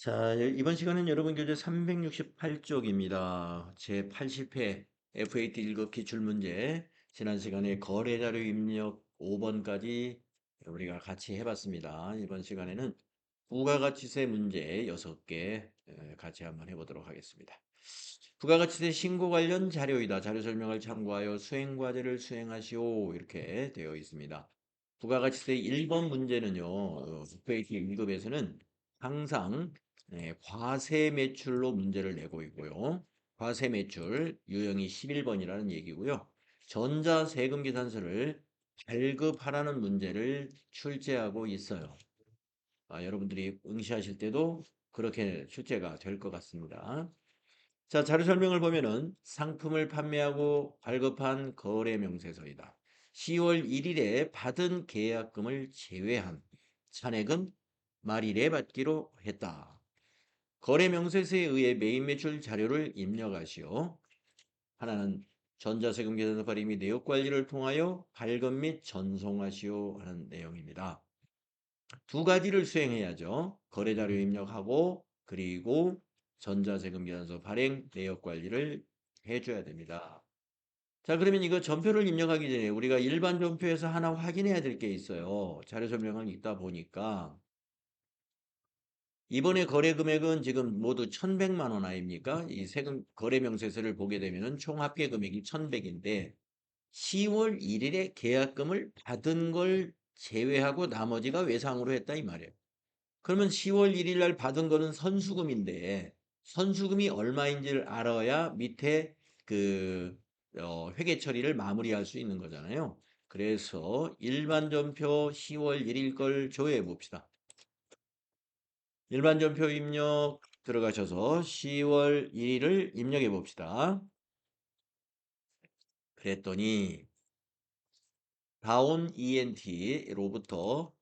자, 이번 시간은 여러분 교재 368쪽입니다. 제 80회 FAT 1급 기출문제. 지난 시간에 거래자료 입력 5번까지 우리가 같이 해봤습니다. 이번 시간에는 부가가치세 문제 6개 같이 한번 해보도록 하겠습니다. 부가가치세 신고 관련 자료이다. 자료 설명을 참고하여 수행과제를 수행하시오. 이렇게 되어 있습니다. 부가가치세 1번 문제는요. FAT 1급에서는 항상 과세 매출로 문제를 내고 있고요. 과세 매출 유형이 11번이라는 얘기고요. 전자세금 계산서를 발급하라는 문제를 출제하고 있어요. 여러분들이 응시하실 때도 그렇게 출제가 될 것 같습니다. 자, 자료 설명을 보면은 상품을 판매하고 발급한 거래 명세서이다. 10월 1일에 받은 계약금을 제외한 잔액은 말일에 받기로 했다. 거래 명세서에 의해 매입 매출 자료를 입력하시오. 하나는 전자세금 계산서 발행 및 내역 관리를 통하여 발급 및 전송하시오 하는 내용입니다. 두 가지를 수행해야죠. 거래 자료 입력하고 그리고 전자세금 계산서 발행 내역 관리를 해줘야 됩니다. 자, 그러면 이거 전표를 입력하기 전에 우리가 일반 전표에서 하나 확인해야 될 게 있어요. 자료 설명을 읽다 보니까 이번에 거래 금액은 지금 모두 1,100만 원 아닙니까? 이 세금 거래 명세서를 보게 되면은 총 합계 금액이 1,100인데 10월 1일에 계약금을 받은 걸 제외하고 나머지가 외상으로 했다 이 말이에요. 그러면 10월 1일 날 받은 거는 선수금인데 선수금이 얼마인지를 알아야 밑에 그 회계 처리를 마무리할 수 있는 거잖아요. 그래서 일반 전표 10월 1일 걸 조회해 봅시다. 일반 전표 입력 들어가셔서 10월 1일을 입력해 봅시다. 그랬더니 다운 ENT로부터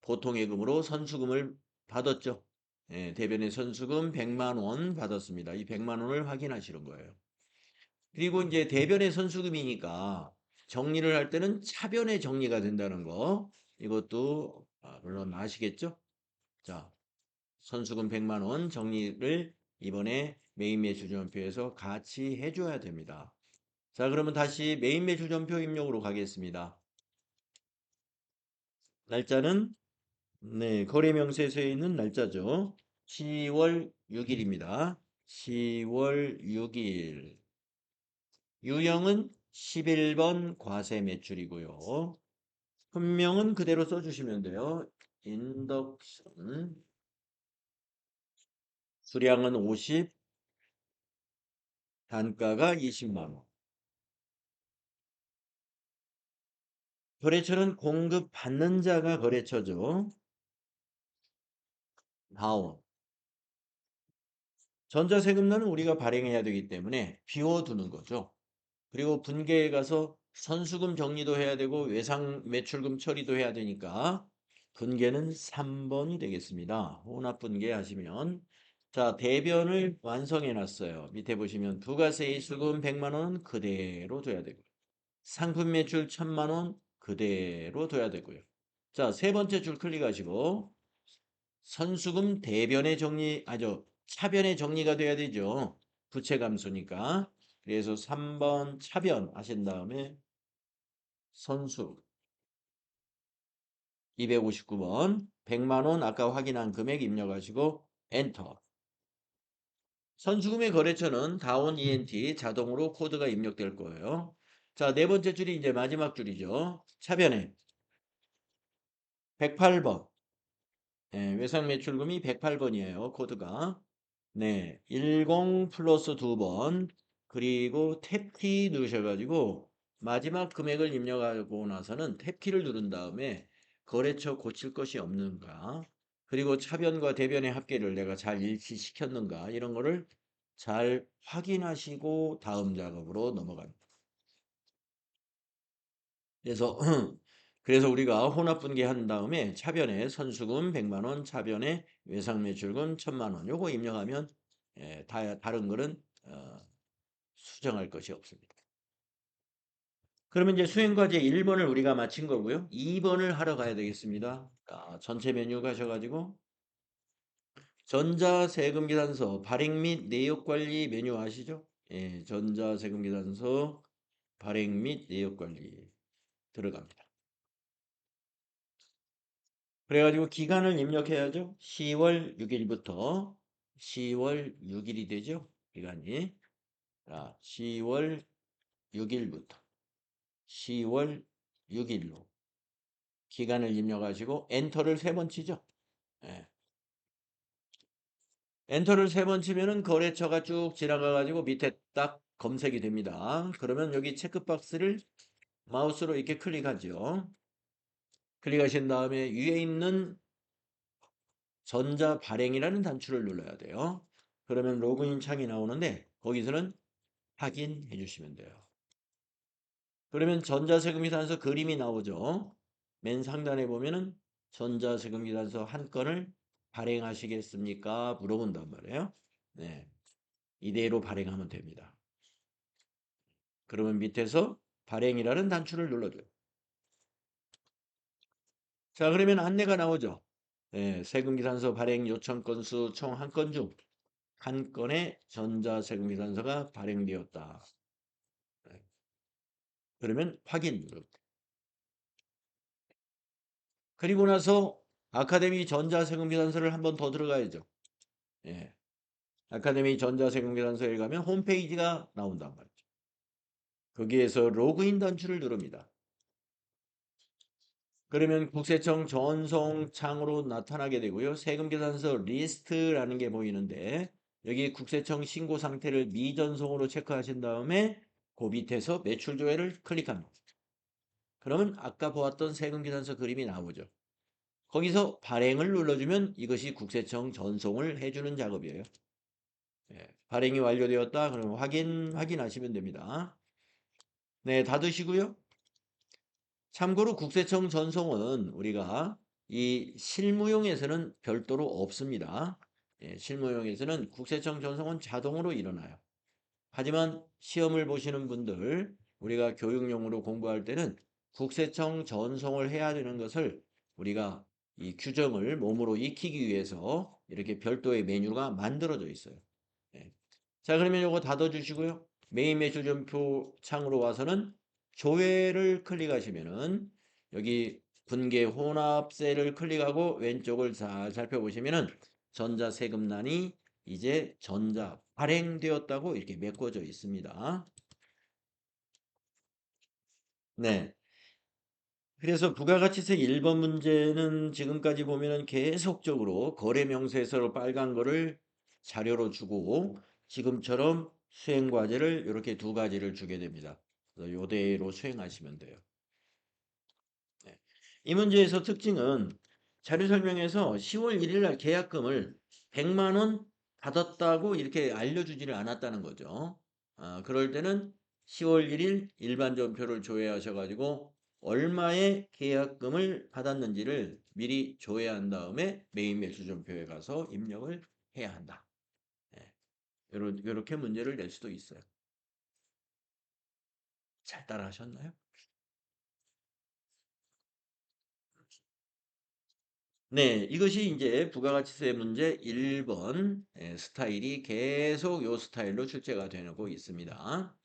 보통예금으로 선수금을 받았죠. 예, 대변의 선수금 100만 원 받았습니다. 이 100만 원을 확인하시는 거예요. 그리고 이제 대변의 선수금이니까 정리를 할 때는 차변의 정리가 된다는 거 이것도 물론 아시겠죠? 자, 선수금 100만 원 정리를 이번에 메인 매출 전표에서 같이 해줘야 됩니다. 자, 그러면 다시 메인 매출 전표 입력으로 가겠습니다. 날짜는 네, 거래 명세서에 있는 날짜죠. 10월 6일입니다. 10월 6일. 유형은 11번 과세 매출이고요. 분명은 그대로 써주시면 돼요. 인덕션. 수량은 50, 단가가 20만 원. 거래처는 공급받는 자가 거래처죠. 다운. 전자세금란은 우리가 발행해야 되기 때문에 비워두는 거죠. 그리고 분계에 가서 선수금 정리도 해야 되고 외상 매출금 처리도 해야 되니까 분계는 3번이 되겠습니다. 혼합 분계 하시면 자, 대변을 완성해 놨어요. 밑에 보시면 부가세 수금 100만 원 그대로 둬야 되고요. 상품 매출 1,000만 원 그대로 둬야 되고요. 자, 세 번째 줄 클릭하시고 선수금 대변의 정리, 차변의 정리가 돼야 되죠. 부채 감소니까. 그래서 3번 차변 하신 다음에 선수 259번 100만 원 아까 확인한 금액 입력하시고 엔터. 선수금의 거래처는 다운 ENT 자동으로 코드가 입력될 거예요. 자, 네 번째 줄이 이제 마지막 줄이죠. 차변에 108번. 외상 매출금이 108번이에요. 코드가. 네, 10 플러스 2번. 그리고 탭키 누르셔가지고 마지막 금액을 입력하고 나서는 탭키를 누른 다음에 거래처 고칠 것이 없는가. 그리고 차변과 대변의 합계를 내가 잘 일치시켰는가. 이런 거를 잘 확인하시고 다음 작업으로 넘어갑니다. 그래서 그래서 우리가 혼합분계 한 다음에 차변에 선수금 100만 원, 차변에 외상매출금 1,000만 원. 요거 입력하면 다른 거는 수정할 것이 없습니다. 그러면 이제 수행과제 1번을 우리가 마친 거고요. 2번을 하러 가야 되겠습니다. 전체 메뉴 가셔가지고 전자세금계산서 발행 및 내역관리 메뉴 아시죠? 예, 전자세금계산서 발행 및 내역관리 들어갑니다. 그래가지고 기간을 입력해야죠. 10월 6일부터 10월 6일이 되죠. 기간이. 자, 10월 6일부터 10월 6일로 기간을 입력하시고 엔터를 3번 치죠. 예. 엔터를 3번 치면은 거래처가 쭉 지나가가지고 밑에 딱 검색이 됩니다. 그러면 여기 체크박스를 마우스로 이렇게 클릭하죠. 클릭하신 다음에 위에 있는 전자 발행이라는 단추를 눌러야 돼요. 그러면 로그인 창이 나오는데 거기서는 확인해 주시면 돼요. 그러면 전자세금계산서 그림이 나오죠. 맨 상단에 보면은 전자세금계산서 한 건을 발행하시겠습니까? 물어본단 말이에요. 네, 이대로 발행하면 됩니다. 그러면 밑에서 발행이라는 단추를 눌러줘요. 자, 그러면 안내가 나오죠. 네, 세금계산서 발행 요청 건수 총 한 건 중 한 건의 전자세금계산서가 발행되었다. 네, 그러면 확인 누릅니다. 그리고 나서 아카데미 전자세금계산서를 한 번 더 들어가야죠. 예, 아카데미 전자세금계산서에 가면 홈페이지가 나온단 말이죠. 거기에서 로그인 단추를 누릅니다. 그러면 국세청 전송창으로 나타나게 되고요. 세금계산서 리스트라는 게 보이는데 여기 국세청 신고 상태를 미전송으로 체크하신 다음에 그 밑에서 매출 조회를 클릭합니다. 그러면 아까 보았던 세금계산서 그림이 나오죠. 거기서 발행을 눌러주면 이것이 국세청 전송을 해주는 작업이에요. 예, 발행이 완료되었다. 그러면 확인하시면 됩니다. 네, 닫으시고요. 참고로 국세청 전송은 우리가 이 실무용에서는 별도로 없습니다. 예, 실무용에서는 국세청 전송은 자동으로 일어나요. 하지만 시험을 보시는 분들, 우리가 교육용으로 공부할 때는 국세청 전송을 해야 되는 것을 우리가 이 규정을 몸으로 익히기 위해서 이렇게 별도의 메뉴가 만들어져 있어요. 예. 자, 그러면 이거 닫아주시고요. 메인 매출점표 창으로 와서는 조회를 클릭하시면은 여기 분계 혼합세를 클릭하고 왼쪽을 잘 살펴보시면은 전자세금란이 이제 전자 발행되었다고 이렇게 메꿔져 있습니다. 네. 그래서 부가가치세 1번 문제는 지금까지 보면은 계속적으로 거래명세서로 빨간 거를 자료로 주고 지금처럼 수행과제를 이렇게 두 가지를 주게 됩니다. 그래서 요대로 수행하시면 돼요. 네. 이 문제에서 특징은 자료 설명에서 10월 1일 날 계약금을 100만 원 받았다고 이렇게 알려주지를 않았다는 거죠. 그럴 때는 10월 1일 일반 전표를 조회하셔가지고 얼마의 계약금을 받았는지를 미리 조회한 다음에 메인 매수 전표에 가서 입력을 해야 한다. 네. 이렇게 문제를 낼 수도 있어요. 잘 따라 하셨나요? 네, 이것이 이제 부가가치세 문제 1번 스타일이 계속 요 스타일로 출제가 되고 있습니다.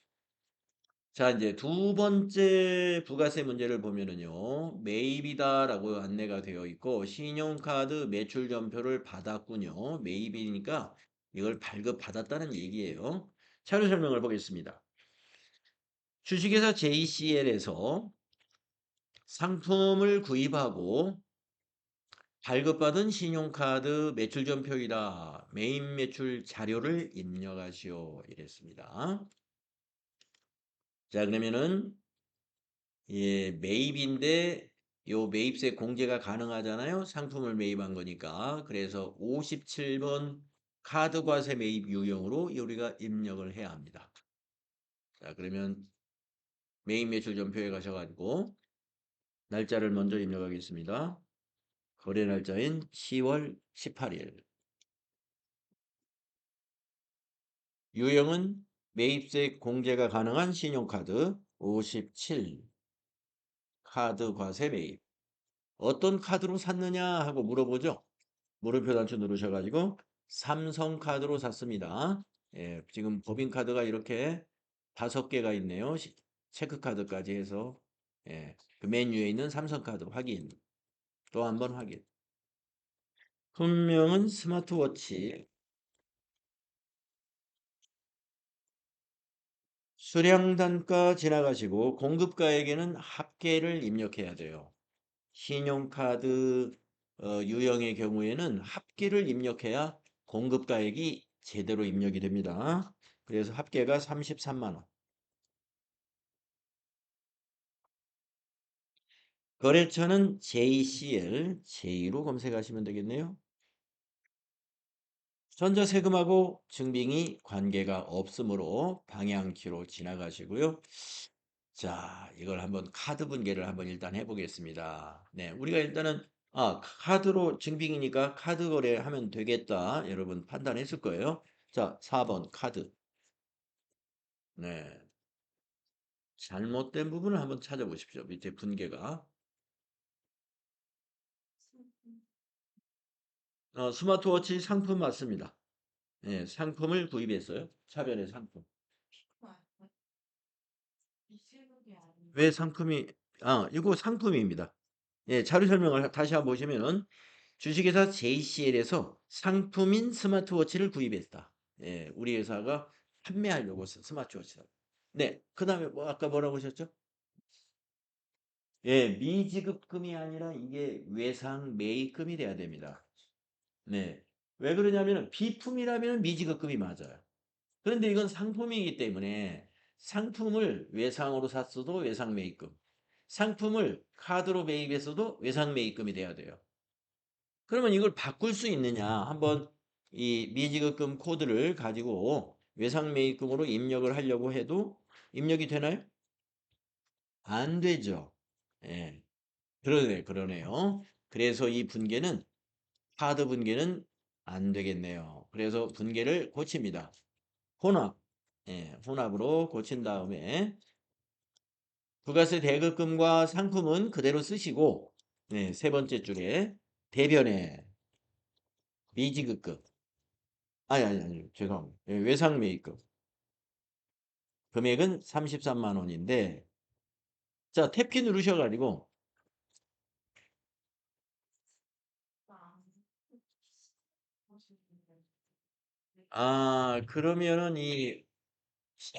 자, 이제 두 번째 부가세 문제를 보면은요, 매입이다라고 안내가 되어 있고, 신용카드 매출전표를 받았군요. 매입이니까 이걸 발급받았다는 얘기예요. 자료 설명을 보겠습니다. 주식회사 JCL에서 상품을 구입하고 발급받은 신용카드 매출전표이다. 메인 매출 자료를 입력하시오. 이랬습니다. 자, 그러면은 예, 매입인데 요 매입세 공제가 가능하잖아요. 상품을 매입한 거니까. 그래서 57번 카드과세 매입 유형으로 우리가 입력을 해야 합니다. 자, 그러면 메인 매출 전표에 가셔가지고 날짜를 먼저 입력하겠습니다. 거래 날짜인 10월 18일. 유형은 매입세 공제가 가능한 신용카드 57 카드 과세 매입. 어떤 카드로 샀느냐 하고 물어보죠. 물음표 단추 누르셔가지고 삼성카드로 샀습니다. 예, 지금 법인카드가 이렇게 5개가 있네요. 체크카드까지 해서. 예, 그 메뉴에 있는 삼성카드 확인. 또 한 번 확인. 분명은 스마트워치. 수량 단가 지나가시고 공급가에게는 합계를 입력해야 돼요. 신용카드 유형의 경우에는 합계를 입력해야 공급가액이 제대로 입력이 됩니다. 그래서 합계가 33만 원. 거래처는 JCL, J로 검색하시면 되겠네요. 전자세금하고 증빙이 관계가 없으므로 방향키로 지나가시고요. 자, 이걸 한번 카드 분계를 한번 일단 해보겠습니다. 네, 우리가 일단은 카드로 증빙이니까 카드 거래하면 되겠다. 여러분 판단했을 거예요. 자, 4번 카드. 네, 잘못된 부분을 한번 찾아보십시오. 밑에 분계가. 스마트워치 상품 맞습니다. 네, 상품을 구입했어요. 차별의 상품. 왜 상품이, 이거 상품입니다. 예, 자료 설명을 다시 한번 보시면은 주식회사 JCL에서 상품인 스마트워치를 구입했다. 예, 우리 회사가 판매하려고 스마트워치다. 네, 그 다음에 뭐 아까 뭐라고 하셨죠? 예, 미지급금이 아니라 이게 외상 매입금이 돼야 됩니다. 네, 왜 그러냐면은 비품이라면 미지급금이 맞아요. 그런데 이건 상품이기 때문에 상품을 외상으로 샀어도 외상 매입금, 상품을 카드로 매입했어도 외상 매입금이 돼야 돼요. 그러면 이걸 바꿀 수 있느냐? 한번 이 미지급금 코드를 가지고 외상 매입금으로 입력을 하려고 해도 입력이 되나요? 안 되죠. 예. 그러네요. 그래서 이 분계는 카드 분계는 안 되겠네요. 그래서 분계를 고칩니다. 혼합. 예, 혼합으로 고친 다음에 부가세 대급금과 상품은 그대로 쓰시고 네, 세 번째 줄에 대변에 미지급금 아니 죄송합니다. 예, 외상 매입금 금액은 33만 원인데 자 탭키 누르셔가지고 그러면은 이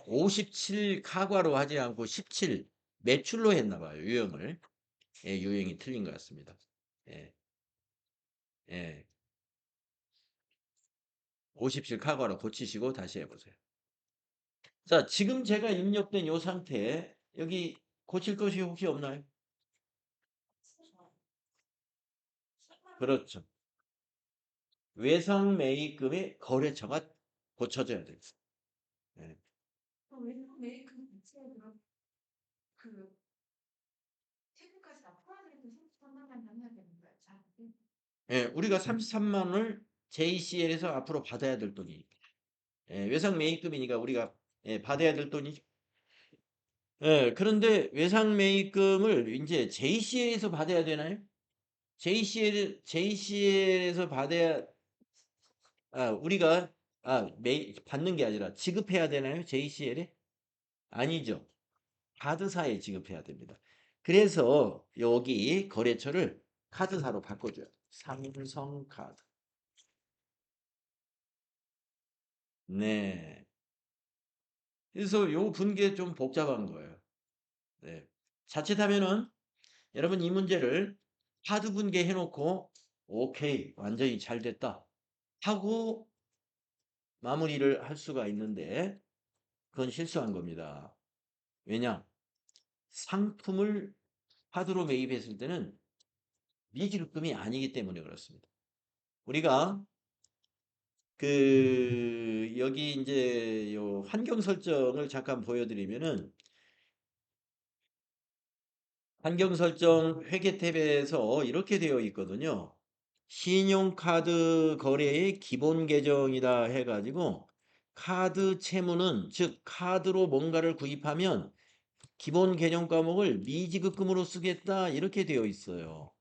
57 카과로 하지 않고 17 매출로 했나 봐요. 유형을. 예, 유형이 틀린 것 같습니다. 예, 예. 57 카과로 고치시고 다시 해보세요. 자, 지금 제가 입력된 이 상태에 여기 고칠 것이 혹시 없나요? 그렇죠. 외상 매입금의 거래처가 고쳐져야 돼요. 예. 예, 우리가 33만 원을 JCL에서 앞으로 받아야 될 돈이. 예, 외상 매입금이니까 우리가 받아야 될 돈이. 예, 그런데 외상 매입금을 이제 JCL에서 받아야 되나요? JCL에서 받아야 우리가 받는 게 아니라 지급해야 되나요? JCL에? 아니죠. 카드사에 지급해야 됩니다. 그래서 여기 거래처를 카드사로 바꿔줘요. 삼성카드. 네. 그래서 요 분계 좀 복잡한 거예요. 네. 자칫하면은 여러분 이 문제를 카드 분계 해놓고 오케이 완전히 잘 됐다 하고 마무리를 할 수가 있는데 그건 실수한 겁니다. 왜냐? 상품을 카드로 매입했을 때는 미지급금이 아니기 때문에 그렇습니다. 우리가 여기 이제 요 환경 설정을 잠깐 보여드리면은 환경 설정 회계 탭에서 이렇게 되어 있거든요. 신용카드 거래의 기본 계정이다 해가지고 카드 채무는 즉 카드로 뭔가를 구입하면 기본 계정 과목을 미지급금으로 쓰겠다 이렇게 되어 있어요.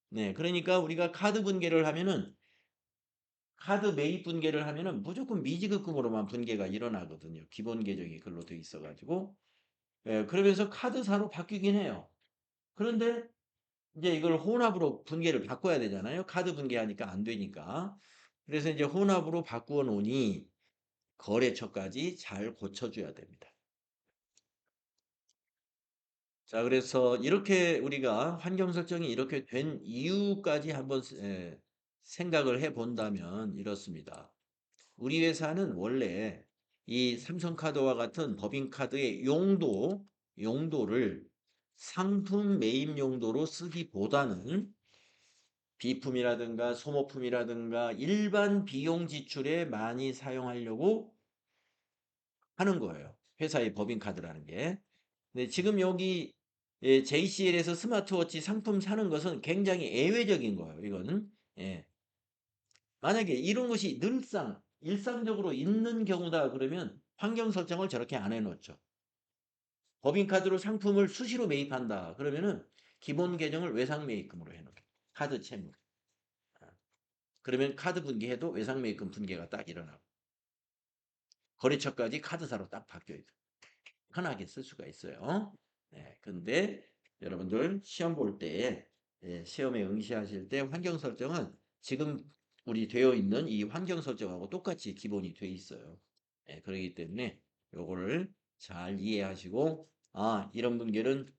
네, 그러니까 우리가 카드 분계를 하면은 카드 매입 분개를 하면은 무조건 미지급금으로만 분개가 일어나거든요. 기본 계정이 글로 돼 있어 가지고. 예, 그러면서 카드사로 바뀌긴 해요. 그런데 이제 이걸 혼합으로 분개를 바꿔야 되잖아요. 카드 분개하니까 안 되니까. 그래서 이제 혼합으로 바꾸어 놓으니 거래처까지 잘 고쳐줘야 됩니다. 자, 그래서 이렇게 우리가 환경 설정이 이렇게 된 이유까지 한번 생각을 해 본다면 이렇습니다. 우리 회사는 원래 이 삼성카드와 같은 법인카드의 용도를 상품 매입 용도로 쓰기보다는 비품이라든가 소모품이라든가 일반 비용 지출에 많이 사용하려고 하는 거예요. 회사의 법인카드라는 게. 근데 지금 여기 JCL에서 스마트워치 상품 사는 것은 굉장히 예외적인 거예요. 이거는. 예. 만약에 이런 것이 늘상 일상적으로 있는 경우다 그러면 환경 설정을 저렇게 안 해놓죠. 법인카드로 상품을 수시로 매입한다 그러면은 기본 계정을 외상 매입금으로 해놓죠. 카드 채무. 그러면 카드 분기해도 외상 매입금 분기가 딱 일어나고 거래처까지 카드사로 딱 바뀌어요. 편하게 쓸 수가 있어요. 네, 근데 여러분들 시험 볼 때, 시험에 응시하실 때 환경 설정은 지금 우리 되어 있는 이 환경 설정하고 똑같이 기본이 되어 있어요. 그렇기 때문에 요거를 잘 이해하시고, 아, 이런 분들은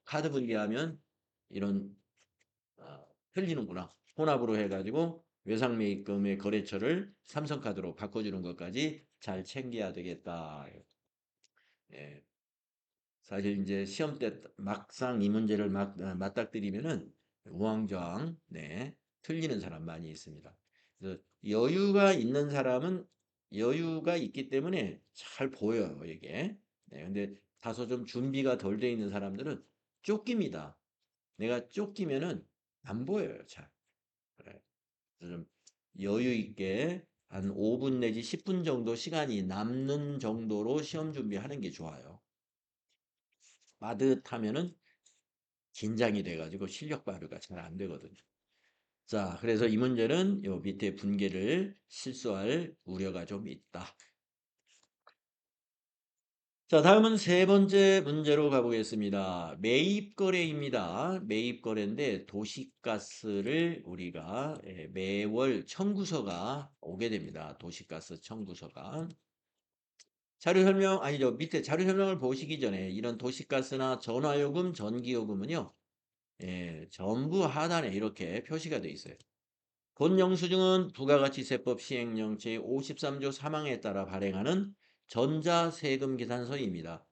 카드 분리하면 이런 틀리는구나. 혼합으로 해가지고 외상매입금의 거래처를 삼성카드로 바꿔주는 것까지 잘 챙겨야 되겠다. 예. 사실 이제 시험 때 막상 이 문제를 맞닥뜨리면은 우왕좌왕 네, 틀리는 사람 많이 있습니다. 그래서 여유가 있는 사람은 여유가 있기 때문에 잘 보여요, 이게. 네, 근데 다소 좀 준비가 덜 돼 있는 사람들은 쫓깁니다. 내가 쫓기면은 안 보여요, 잘. 그래. 그래서 좀 여유 있게 한 5분 내지 10분 정도 시간이 남는 정도로 시험 준비하는 게 좋아요. 빠듯하면은 긴장이 돼가지고 실력 발휘가 잘 안 되거든요. 자, 그래서 이 문제는 요 밑에 분계를 실수할 우려가 좀 있다. 자, 다음은 세 번째 문제로 가보겠습니다. 매입거래입니다. 매입거래인데 도시가스를 우리가 매월 청구서가 오게 됩니다. 도시가스 청구서가. 자료 설명, 아니죠. 밑에 자료 설명을 보시기 전에 이런 도시가스나 전화요금, 전기요금은요. 전부 하단에 이렇게 표시가 되어 있어요. 본 영수증은 부가가치세법 시행령 제53조 3항에 따라 발행하는 전자세금계산서입니다.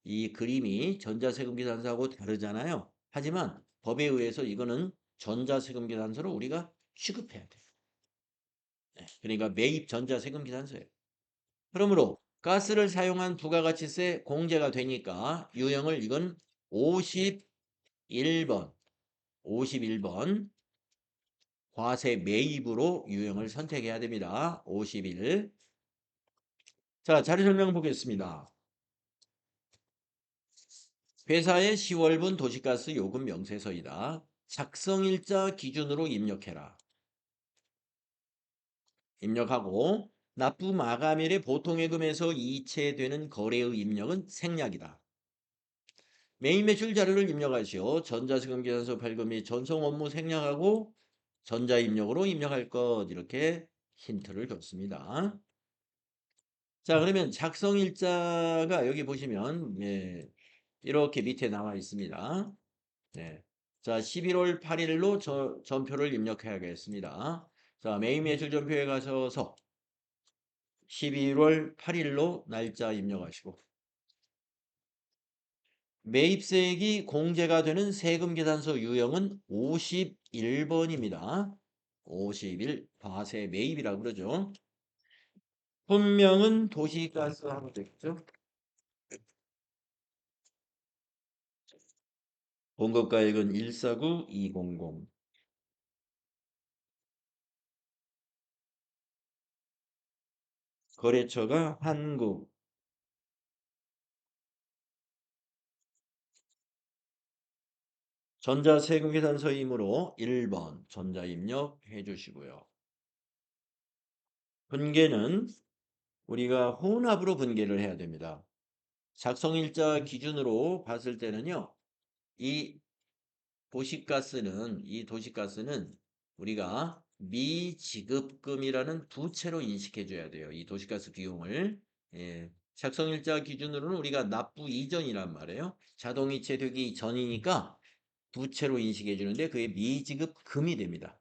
이 그림이 전자세금계산서하고 다르잖아요. 하지만 법에 의해서 이거는 전자세금계산서로 우리가 취급해야 돼요. 그러니까 매입 전자세금계산서예요. 그러므로 가스를 사용한 부가가치세 공제가 되니까 유형을 이건 51번, 51번 과세 매입으로 유형을 선택해야 됩니다. 51. 자, 자료 설명 보겠습니다. 회사의 10월분 도시가스 요금 명세서이다. 작성일자 기준으로 입력해라. 입력하고 납부 마감일의 보통예금에서 이체되는 거래의 입력은 생략이다. 매입 매출 자료를 입력하시오. 전자세금 계산서 발급 및 전송 업무 생략하고 전자 입력으로 입력할 것 이렇게 힌트를 줬습니다. 자, 그러면 작성일자가 여기 보시면 이렇게 밑에 나와 있습니다. 네. 자, 11월 8일로 전표를 입력해야겠습니다. 자, 매입 매출 전표에 가셔서 11월 8일로 날짜 입력하시고 매입세액이 공제가 되는 세금계산서 유형은 51번입니다. 51 과세 매입이라고 그러죠. 본명은 도시가스 하면 되겠죠. 본급가액은 149200. 거래처가 한국. 전자세금계산서이므로 1번 전자입력해 주시고요. 분계는 우리가 혼합으로 분계를 해야 됩니다. 작성일자 기준으로 봤을 때는요. 이 도시가스는 우리가 미지급금이라는 부채로 인식해 줘야 돼요. 이 도시가스 비용을. 예. 작성일자 기준으로는 우리가 납부 이전이란 말이에요. 자동이체 되기 전이니까 부채로 인식해 주는데 그게 미지급금이 됩니다.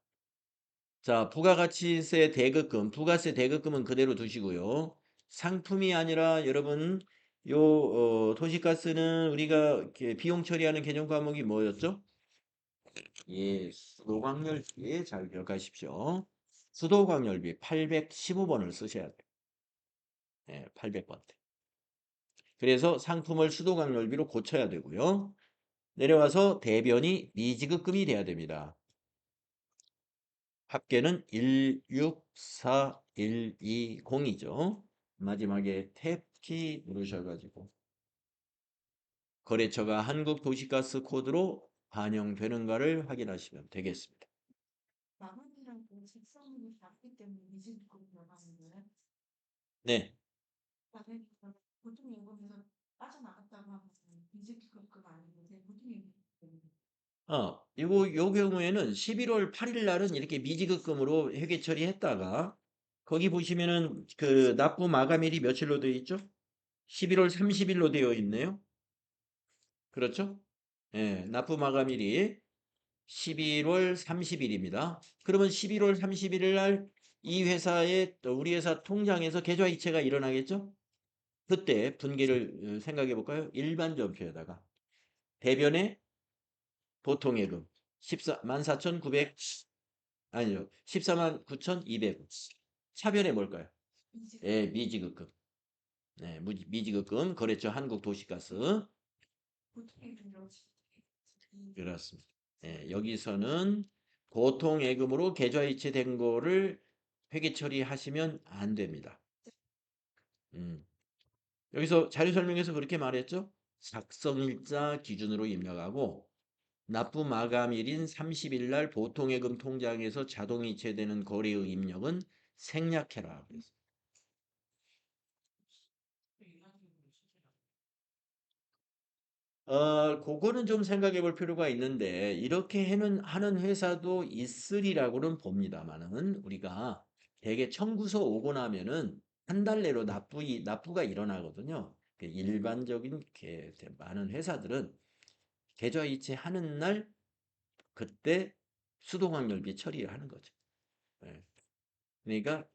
자, 부가가치세 대급금, 부가세 대급금은 그대로 두시고요. 상품이 아니라 여러분 도시가스는 우리가 이렇게 비용 처리하는 개념 과목이 뭐였죠? 예, 수도광열비 잘 기억하십시오. 수도광열비 815번을 쓰셔야 돼요. 예, 800번. 그래서 상품을 수도광열비로 고쳐야 되고요. 내려와서 대변이 미지급금이 돼야 됩니다. 합계는 164120이죠. 마지막에 탭키 누르셔가지고 거래처가 한국도시가스 코드로 반영되는가를 확인하시면 되겠습니다. 마감이랑 그 직선이 같기 때문에 미지급으로 나가는 거예요? 네. 나는 보통 요금에서 빠져나갔다고 하면 미지급급 아니는데 보통 요금 요 경우에는 11월 8일 날은 이렇게 미지급금으로 회계 처리했다가 거기 보시면은 그 납부 마감일이 며칠로 되어 있죠? 11월 30일로 되어 있네요. 그렇죠? 예, 납부 마감일이 11월 30일입니다. 그러면 11월 31일 날 이 회사의 또 우리 회사 통장에서 계좌 이체가 일어나겠죠? 그때 분기를 생각해 볼까요? 일반 전표에다가 대변에 보통예금 14,900 아니요. 149,200 차변에 뭘까요? 미지급 예, 미지급금. 네, 미지급금 거래처 한국도시가스. 보통 요금 그렇습니다. 예, 여기서는 보통예금으로 계좌 이체된 거를 회계 처리하시면 안 됩니다. 음. 여기서 자료 설명에서 그렇게 말했죠? 작성일자 기준으로 입력하고 납부 마감일인 30일 날 보통예금 통장에서 자동 이체되는 거래의 입력은 생략해라. 그랬어요. 그거는 좀 생각해 볼 필요가 있는데, 이렇게 하는 회사도 있으리라고는 봅니다만은, 우리가 대개 청구서 오고 나면은 한 달 내로 납부가 일어나거든요. 일반적인 많은 회사들은 계좌 이체하는 날, 그때 수동항열비 처리를 하는 거죠. 예. 그러니까,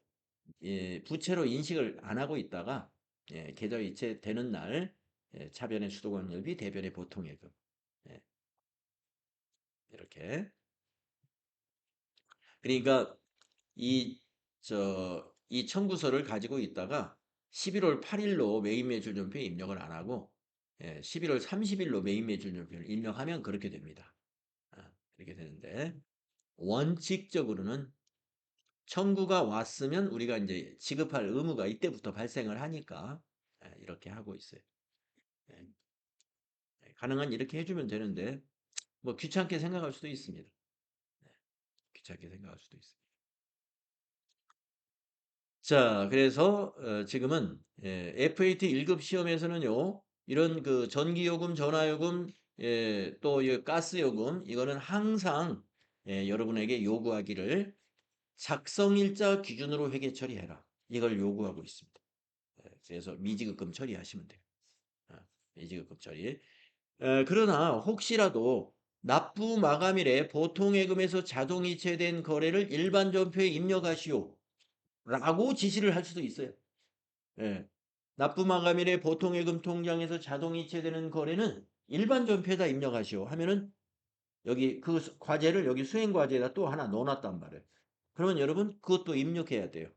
예, 부채로 인식을 안 하고 있다가, 예, 계좌 이체되는 날, 예, 차변의 수도관열비, 대변의 보통예금. 예, 이렇게. 그러니까 이 청구서를 가지고 있다가 11월 8일로 매입 매출 전표에 입력을 안 하고 11월 30일로 매입 매출 전표를 입력하면 그렇게 됩니다. 그렇게 되는데 원칙적으로는 청구가 왔으면 우리가 이제 지급할 의무가 이때부터 발생을 하니까 이렇게 하고 있어요. 예, 가능한 이렇게 해주면 되는데 뭐 귀찮게 생각할 수도 있습니다. 귀찮게 생각할 수도 있습니다. 자, 그래서 지금은 FAT 1급 시험에서는요, 이런 그 전기요금, 전화요금, 또 가스요금, 이거는 항상 여러분에게 요구하기를 작성일자 기준으로 회계 처리해라. 이걸 요구하고 있습니다. 그래서 미지급금 처리하시면 돼요. 미지급금 처리. 그러나 혹시라도 납부 마감일에 보통예금에서 자동이체된 거래를 일반 전표에 입력하시오. 라고 지시를 할 수도 있어요. 예. 납부 마감일에 보통예금 통장에서 자동이체되는 거래는 일반 전표에다 입력하시오 하면은 여기 그 과제를 여기 수행 과제에다 또 하나 넣어놨단 말이에요. 그러면 여러분 그것도 입력해야 돼요.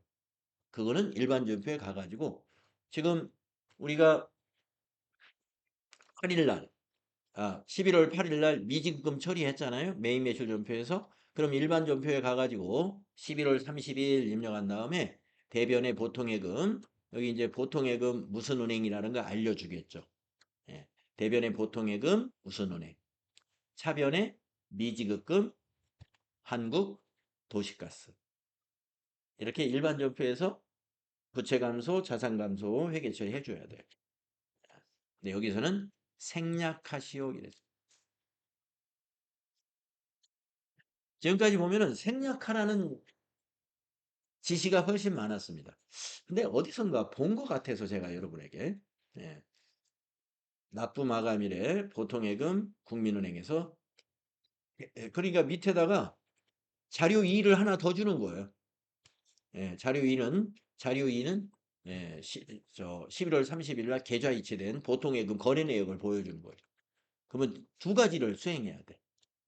그거는 일반 전표에 가가지고 지금 우리가 8일 날 11월 8일 날 미지급금 처리했잖아요. 메인 매출 전표에서. 그럼 일반 전표에 가가지고 11월 30일 입력한 다음에 대변의 보통예금 여기 이제 보통예금 무슨 은행이라는 거 알려주겠죠. 예. 대변의 보통예금 무슨 은행. 차변의 미지급금 한국 도시가스. 이렇게 일반 전표에서 부채 감소, 자산 감소 회계 처리해 줘야 돼. 근데 여기서는 생략하시오 이랬어. 지금까지 보면은 생략하라는 지시가 훨씬 많았습니다. 근데 어디선가 본 것 같아서 제가 여러분에게 예, 납부 마감일에 보통예금 국민은행에서 그러니까 밑에다가 자료 2를 하나 더 주는 거예요. 예, 자료 2는 11월 30일 날 계좌 이체된 보통예금 거래 내역을 보여주는 거예요. 그러면 두 가지를 수행해야 돼.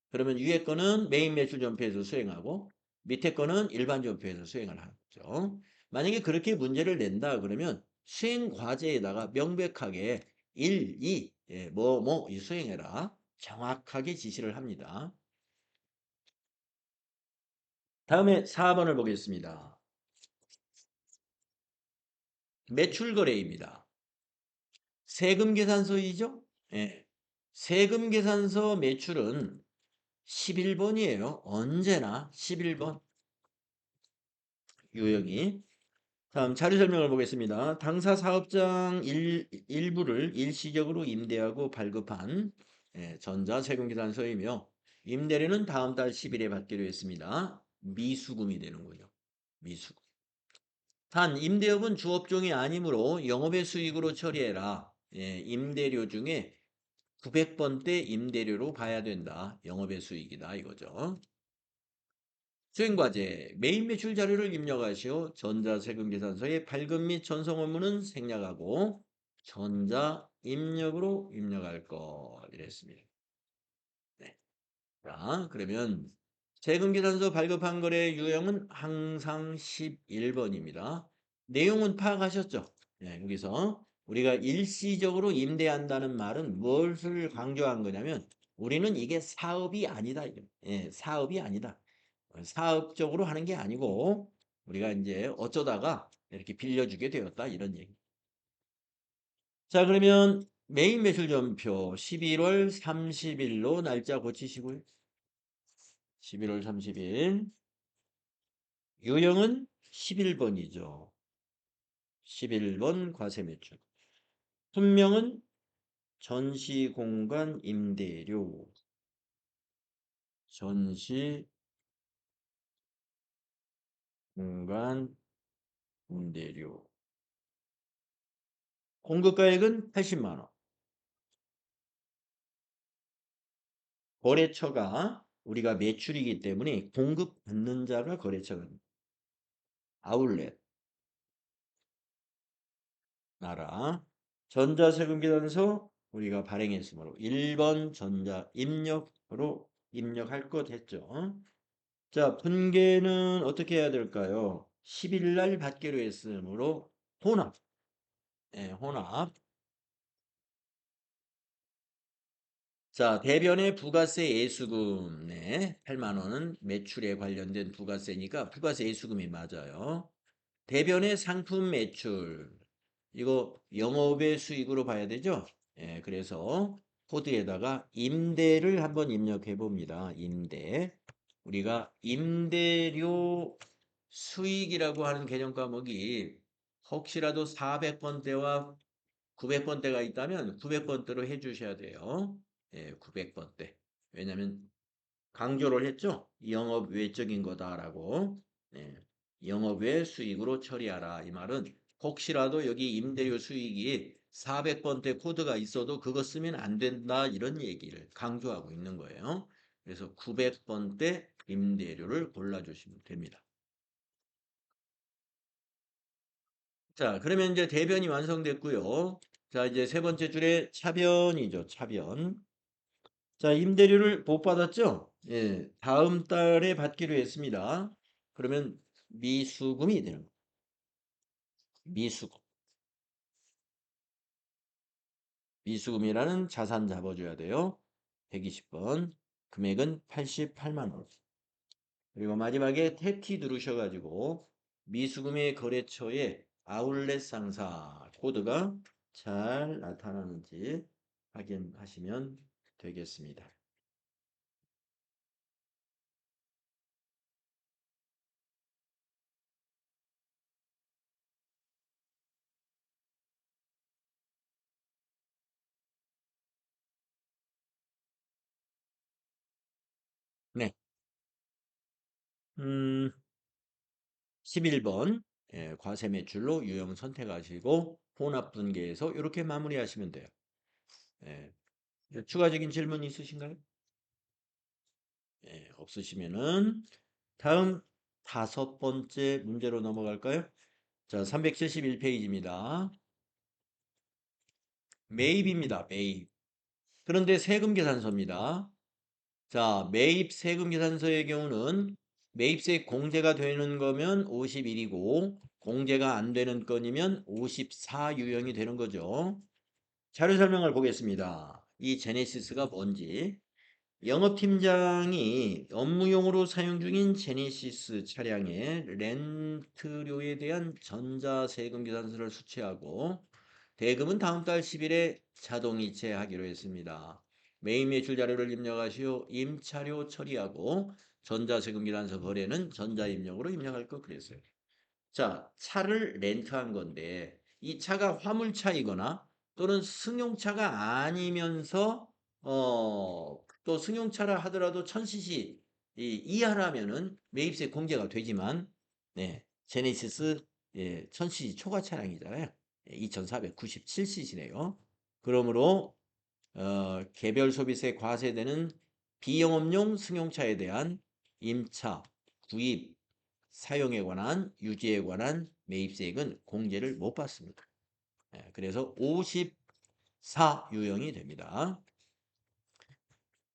그러면 위에 거는 메인 매출 전표에서 수행하고 밑에 거는 일반 전표에서 수행을 하죠. 만약에 그렇게 문제를 낸다 그러면 수행 과제에다가 명백하게 1, 2, 이 수행해라. 정확하게 지시를 합니다. 다음에 4번을 보겠습니다. 매출 거래입니다. 세금 계산서이죠? 예. 세금 계산서 매출은 11번이에요. 언제나 11번. 유형이. 다음 자료 설명을 보겠습니다. 당사 사업장 일부를 일시적으로 임대하고 발급한 전자세금계산서이며 임대료는 다음 달 10일에 받기로 했습니다. 미수금이 되는군요. 미수금. 단 임대업은 주업종이 아니므로 영업의 수익으로 처리해라. 임대료 중에 900번대 임대료로 봐야 된다. 영업의 수익이다 이거죠. 수행과제 메인 매출 자료를 입력하시오. 전자세금계산서의 발급 및 전송 업무는 생략하고 전자 입력으로 입력할 것 이랬습니다. 네. 자, 그러면 세금계산서 발급한 거래 유형은 항상 11번입니다. 내용은 파악하셨죠? 네, 여기서 우리가 일시적으로 임대한다는 말은 무엇을 강조한 거냐면 우리는 이게 사업이 아니다. 사업이 아니다. 사업적으로 하는 게 아니고 우리가 이제 어쩌다가 이렇게 빌려주게 되었다 이런 얘기. 자, 그러면 메인 매출 전표 11월 30일로 날짜 고치시고요. 11월 30일. 유형은 11번이죠. 11번 과세 매출. 분명은 전시공간 임대료. 전시공간 임대료. 공급가액은 80만 원. 거래처가 우리가 매출이기 때문에 공급받는 자가 거래처가 아울렛 나라 전자세금 계산서 우리가 발행했으므로 1번 전자 입력으로 입력할 것 했죠. 자, 분계는 어떻게 해야 될까요? 10일 날 받기로 했으므로 혼합. 혼합. 자, 대변의 부가세 예수금. 네, 8만 원은 매출에 관련된 부가세니까 부가세 예수금이 맞아요. 대변의 상품 매출. 이거 영업의 수익으로 봐야 되죠? 그래서 코드에다가 임대를 한번 입력해 봅니다. 임대. 우리가 임대료 수익이라고 하는 개념 과목이 혹시라도 400번대와 900번대가 있다면 900번대로 해 주셔야 돼요. 900번대. 왜냐면 강조를 했죠. 영업 외적인 거다라고. 네. 영업 외 수익으로 처리하라. 이 말은 혹시라도 여기 임대료 수익이 400번대 코드가 있어도 그거 쓰면 안 된다. 이런 얘기를 강조하고 있는 거예요. 그래서 900번대 임대료를 골라주시면 됩니다. 자, 그러면 이제 대변이 완성됐고요. 자, 이제 세 번째 줄에 차변이죠. 차변. 자, 임대료를 못 받았죠? 다음 달에 받기로 했습니다. 그러면 미수금이 되는 거예요. 미수금. 미수금이라는 자산 잡아줘야 돼요. 120번. 금액은 88만 원. 그리고 마지막에 탭키 누르셔가지고 미수금의 거래처의 아울렛 상사 코드가 잘 나타나는지 확인하시면 되겠습니다. 음, 11번 과세 매출로 유형 선택하시고 혼합 분계해서 이렇게 마무리하시면 돼요. 예, 추가적인 질문 있으신가요? 없으시면은 다음 다섯 번째 문제로 넘어갈까요? 자, 371페이지입니다. 매입입니다. 매입. 그런데 세금 계산서입니다. 자, 매입 세금 계산서의 경우는 매입세 공제가 되는 거면 51이고 공제가 안 되는 건이면 54 유형이 되는 거죠. 자료 설명을 보겠습니다. 이 제네시스가 뭔지. 영업팀장이 업무용으로 사용 중인 제네시스 차량의 렌트료에 대한 전자세금 계산서를 수취하고 대금은 다음 달 10일에 자동이체하기로 했습니다. 매입 매출 자료를 입력하시오. 임차료 처리하고 전자세금 계산서 거래는 전자입력으로 입력할 것 그랬어요. 자, 차를 렌트한 건데 이 차가 화물차이거나 또는 승용차가 아니면서 또 승용차라 하더라도 1000cc 이하라면은 매입세 공제가 되지만 네, 제네시스 1000cc 초과 차량이잖아요. 2497cc네요. 그러므로 개별 소비세 과세되는 비영업용 승용차에 대한 임차, 구입, 사용에 관한 유지에 관한 매입세액은 공제를 못 받습니다. 그래서 54 유형이 됩니다.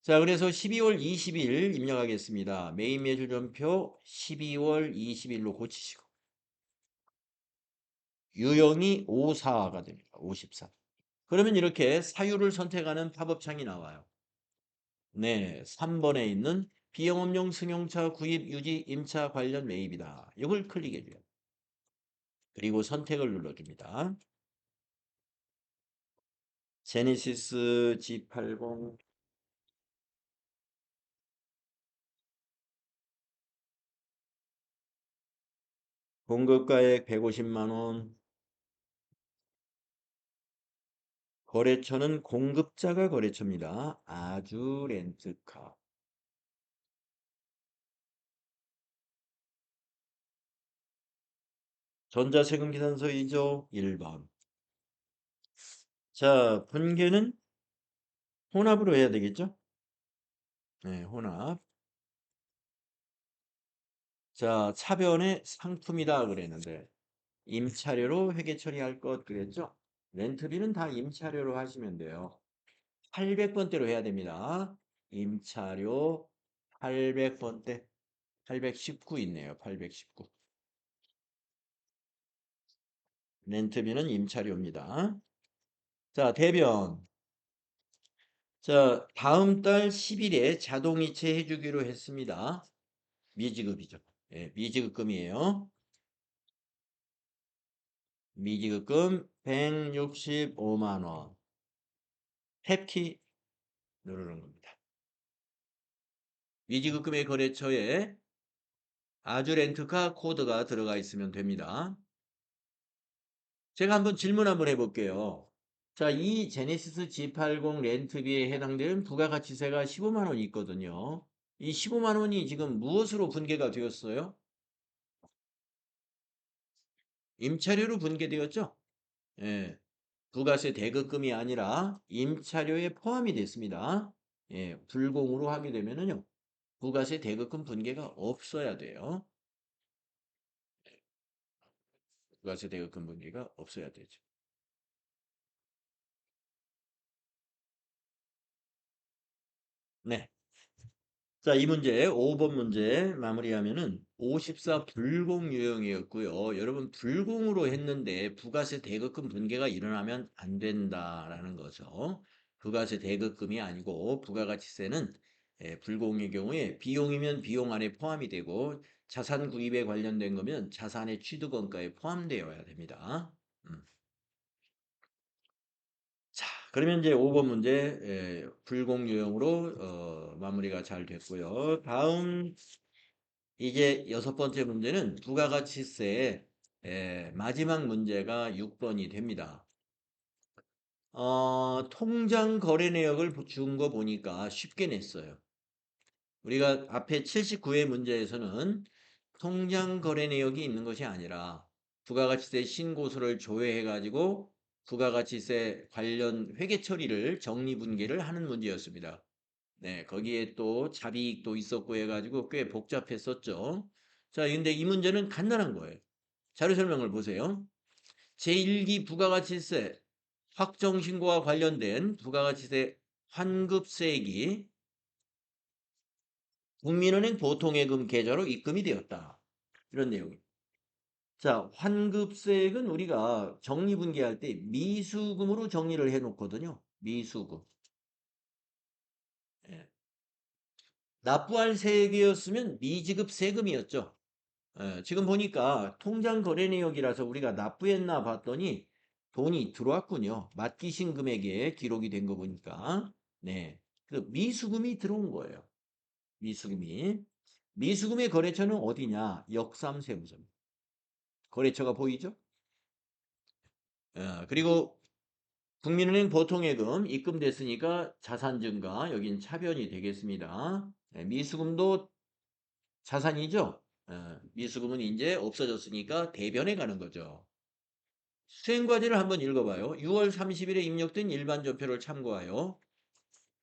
자, 그래서 12월 20일 입력하겠습니다. 매입 매출 전표 12월 20일로 고치시고 유형이 54가 됩니다. 54. 그러면 이렇게 사유를 선택하는 팝업창이 나와요. 네, 3번에 있는 비영업용 승용차 구입 유지 임차 관련 매입이다. 이걸 클릭해 줘요. 그리고 선택을 눌러줍니다. 제네시스 G80 공급가액 150만 원. 거래처는 공급자가 거래처입니다. 아주 렌트카. 전자세금 계산서이죠. 1번. 자, 분계는 혼합으로 해야 되겠죠? 네, 혼합. 자, 차변의 상품이다 그랬는데 임차료로 회계 처리할 것 그랬죠? 렌트비는 다 임차료로 하시면 돼요. 800번대로 해야 됩니다. 임차료 800번대. 819 있네요. 819. 렌트비는 임차료입니다. 자, 대변. 자, 다음 달 10일에 자동이체 해주기로 했습니다. 미지급이죠. 예, 미지급금이에요. 미지급금 165만 원. 탭키 누르는 겁니다. 미지급금의 거래처에 아주 렌트카 코드가 들어가 있으면 됩니다. 제가 한번 질문 한번 해볼게요. 자, 이 제네시스 G80 렌트비에 해당되는 부가가치세가 15만 원이 있거든요. 이 15만 원이 지금 무엇으로 분계가 되었어요? 임차료로 분계되었죠? 예, 부가세 대급금이 아니라 임차료에 포함이 됐습니다. 예, 불공으로 하게 되면은요, 부가세 대급금 분계가 없어야 돼요. 부가세 대급금 분계가 없어야 되죠. 네. 자, 이 문제, 5번 문제 마무리하면은 54 불공 유형이었고요. 여러분, 불공으로 했는데 부가세 대급금 분계가 일어나면 안 된다라는 거죠. 부가세 대급금이 아니고 부가가치세는 불공의 경우에 비용이면 비용 안에 포함이 되고 자산 구입에 관련된 거면 자산의 취득원가에 포함되어야 됩니다. 음. 자, 그러면 이제 5번 문제 불공 유형으로 마무리가 잘 됐고요. 다음 이제 여섯 번째 문제는 부가가치세의 마지막 문제가 6번이 됩니다. 통장 거래 내역을 준 거 보니까 쉽게 냈어요. 우리가 앞에 79회 문제에서는 통장 거래 내역이 있는 것이 아니라 부가가치세 신고서를 조회해 가지고 부가가치세 관련 회계 처리를 정리분계를 하는 문제였습니다. 네, 거기에 또 잡이익도 있었고 해가지고 꽤 복잡했었죠. 자, 근데 이 문제는 간단한 거예요. 자료 설명을 보세요. 제1기 부가가치세 확정신고와 관련된 부가가치세 환급세액이 국민은행 보통예금 계좌로 입금이 되었다. 이런 내용입니다. 자, 환급세액은 우리가 정리분계할 때 미수금으로 정리를 해놓거든요. 미수금. 예. 납부할 세액이었으면 미지급 세금이었죠. 지금 보니까 통장 거래 내역이라서 우리가 납부했나 봤더니 돈이 들어왔군요. 맡기신 금액에 기록이 된 거 보니까. 네. 그 미수금이 들어온 거예요. 미수금이. 미수금의 거래처는 어디냐? 역삼세무서입니다. 거래처가 보이죠? 그리고 국민은행 보통예금 입금됐으니까 자산증가, 여긴 차변이 되겠습니다. 미수금도 자산이죠? 미수금은 이제 없어졌으니까 대변에 가는 거죠. 수행과제를 한번 읽어봐요. 6월 30일에 입력된 일반전표를 참고하여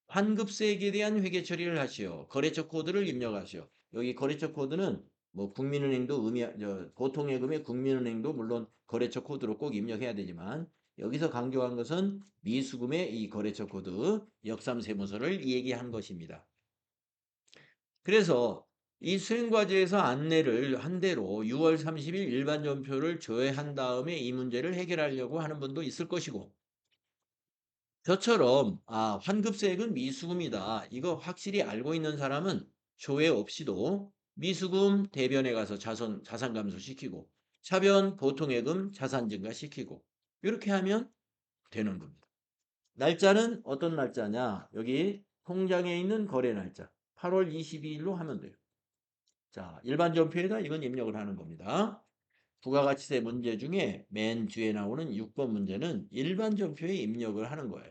환급세액에 대한 회계 처리를 하시오. 거래처 코드를 입력하시오. 여기 거래처 코드는 뭐 국민은행도 보통예금의 국민은행도 물론 거래처 코드로 꼭 입력해야 되지만 여기서 강조한 것은 미수금의 이 거래처 코드 역삼세무서를 얘기한 것입니다. 그래서 이 수행과제에서 안내를 한 대로 6월 30일 일반전표를 조회한 다음에 이 문제를 해결하려고 하는 분도 있을 것이고 저처럼 환급세액은 미수금이다. 이거 확실히 알고 있는 사람은 조회 없이도 미수금 대변에 가서 자산 감소시키고 차변 보통예금 자산 증가시키고 이렇게 하면 되는 겁니다. 날짜는 어떤 날짜냐? 여기 통장에 있는 거래 날짜 8월 22일로 하면 돼요. 자, 일반 전표에다 이건 입력을 하는 겁니다. 부가가치세 문제 중에 맨 뒤에 나오는 6번 문제는 일반 전표에 입력을 하는 거예요.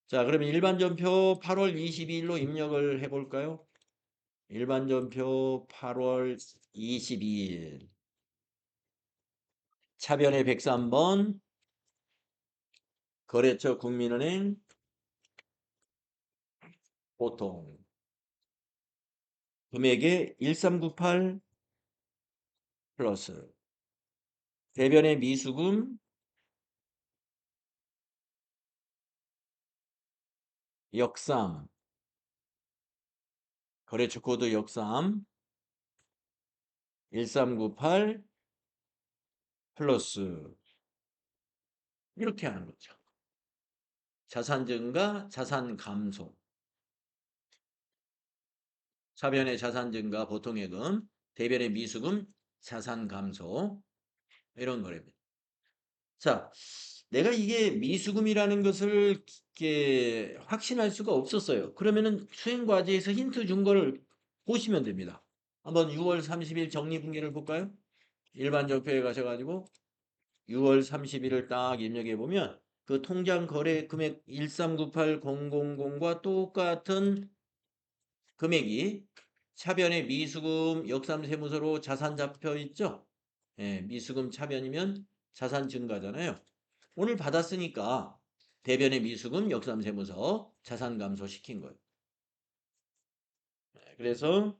자, 그러면 일반 전표 8월 22일로 입력을 해볼까요? 일반 전표 8월 22일. 차변의 103번. 거래처 국민은행 보통. 금액의 1398 플러스. 대변의 미수금 역삼. 거래처 코드 역삼. 1398 플러스. 이렇게 하는 거죠. 자산 증가, 자산 감소. 차변의 자산 증가, 보통예금, 대변의 미수금, 자산 감소. 이런 거랍니다. 자, 내가 이게 미수금이라는 것을 이렇게 확신할 수가 없었어요. 그러면은 수행과제에서 힌트 준 거를 보시면 됩니다. 한번 6월 30일 정리분계를 볼까요? 일반 전표에 가셔가지고 6월 30일을 딱 입력해 보면 그 통장 거래 금액 1398000과 똑같은 금액이 차변에 미수금 역삼세무서로 자산 잡혀 있죠? 예, 미수금 차변이면 자산 증가잖아요. 오늘 받았으니까 대변의 미수금 역삼세무서 자산 감소시킨 거예요. 그래서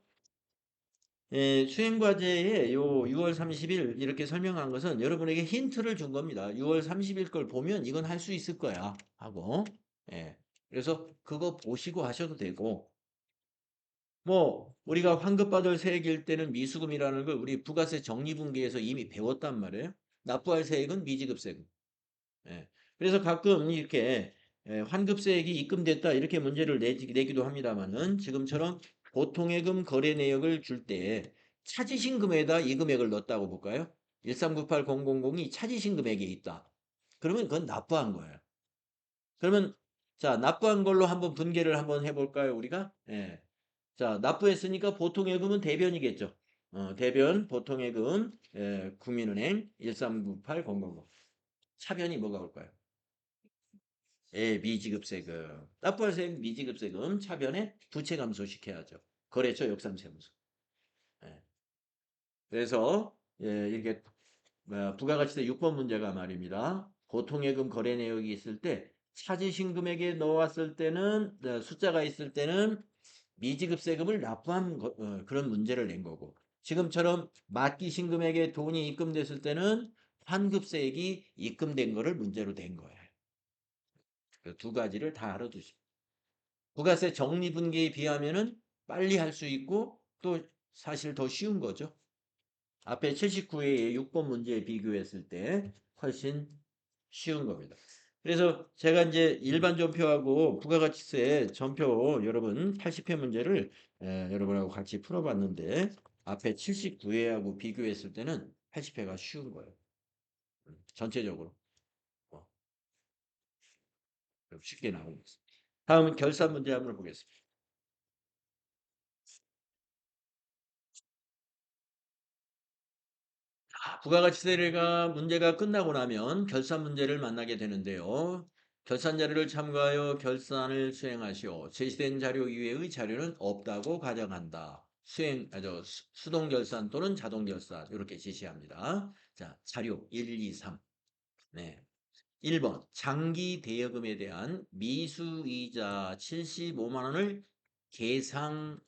수행과제에 요 6월 30일 이렇게 설명한 것은 여러분에게 힌트를 준 겁니다. 6월 30일 걸 보면 이건 할 수 있을 거야 하고 그래서 그거 보시고 하셔도 되고 뭐 우리가 환급받을 세액일 때는 미수금이라는 걸 우리 부가세 정리분계에서 이미 배웠단 말이에요. 납부할 세액은 미지급세금. 예. 그래서 가끔 이렇게 환급세액이 입금됐다 이렇게 문제를 내기도 합니다만은 지금처럼 보통예금 거래 내역을 줄 때 차지신 금에다 이 금액을 넣었다고 볼까요? 1398000이 차지신 금액에 있다. 그러면 그건 납부한 거예요. 그러면 자 납부한 걸로 한번 분계를 한번 해볼까요 우리가? 예. 자 납부했으니까 보통예금은 대변이겠죠. 대변 보통예금 국민은행 1398000 차변이 뭐가 올까요? 예, 미지급세금. 납부할 세금 미지급세금 차변에 부채 감소시켜야죠. 거래처 역삼세무서. 예. 그래서 이렇게 부가가치세 6번 문제가 말입니다. 보통예금 거래 내역이 있을 때 찾으신 금액에 넣어왔을 때는 숫자가 있을 때는 미지급세금을 납부한 그런 문제를 낸 거고 지금처럼 맡기신 금액에 돈이 입금됐을 때는 환급세액이 입금된 거를 문제로 낸 거예요. 그두 가지를 다 알아두시고 부가세 적립분기에 비하면은 빨리 할 수 있고 또 사실 더 쉬운 거죠. 앞에 79의 6번 문제에 비교했을 때 훨씬 쉬운 겁니다. 그래서 제가 이제 일반 전표하고 부가가치세 전표 여러분 80회 문제를 여러분하고 같이 풀어봤는데 앞에 79회하고 비교했을 때는 80회가 쉬운 거예요. 전체적으로 쉽게 나오고 있습니다. 다음은 결산 문제 한번 보겠습니다. 부가가치세가 문제가 끝나고 나면 결산 문제를 만나게 되는데요. 결산 자료를 참고하여 결산을 수행하시오. 제시된 자료 이외의 자료는 없다고 가정한다. 수동 결산 또는 자동 결산 이렇게 제시합니다. 자, 자료 1, 2, 3. 네. 1번 장기 대여금에 대한 미수이자 75만 원을 계상하다.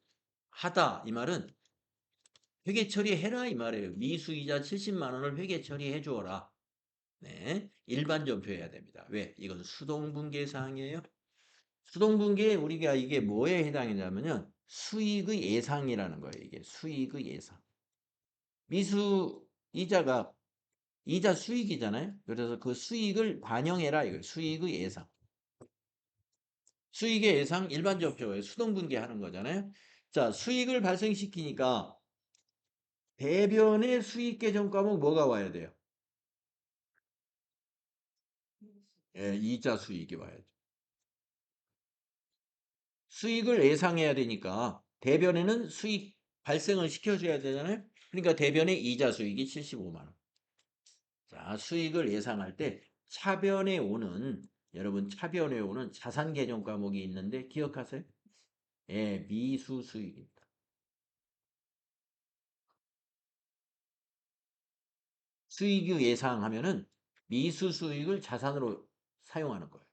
이 말은 회계 처리해라 이 말이에요. 미수이자 70만 원을 회계 처리해 주어라. 네, 일반 전표해야 됩니다. 왜? 이건 수동분계 사항이에요. 수동분계에 우리가 이게 뭐에 해당이냐면요. 수익의 예상이라는 거예요. 이게 수익의 예상. 미수 이자가 이자 수익이잖아요. 그래서 그 수익을 반영해라 이거예요. 수익의 예상. 수익의 예상 일반 전표에 수동분계 하는 거잖아요. 자, 수익을 발생시키니까 대변의 수익 계정 과목 뭐가 와야 돼요? 이자 수익이 와야죠. 수익을 예상해야 되니까 대변에는 수익 발생을 시켜줘야 되잖아요. 그러니까 대변의 이자 수익이 75만 원. 자, 수익을 예상할 때 차변에 오는 여러분 차변에 오는 자산 개정 과목이 있는데 기억하세요? 예, 미수 수익입니다. 수익을 예상하면은 미수 수익을 자산으로 사용하는 거예요.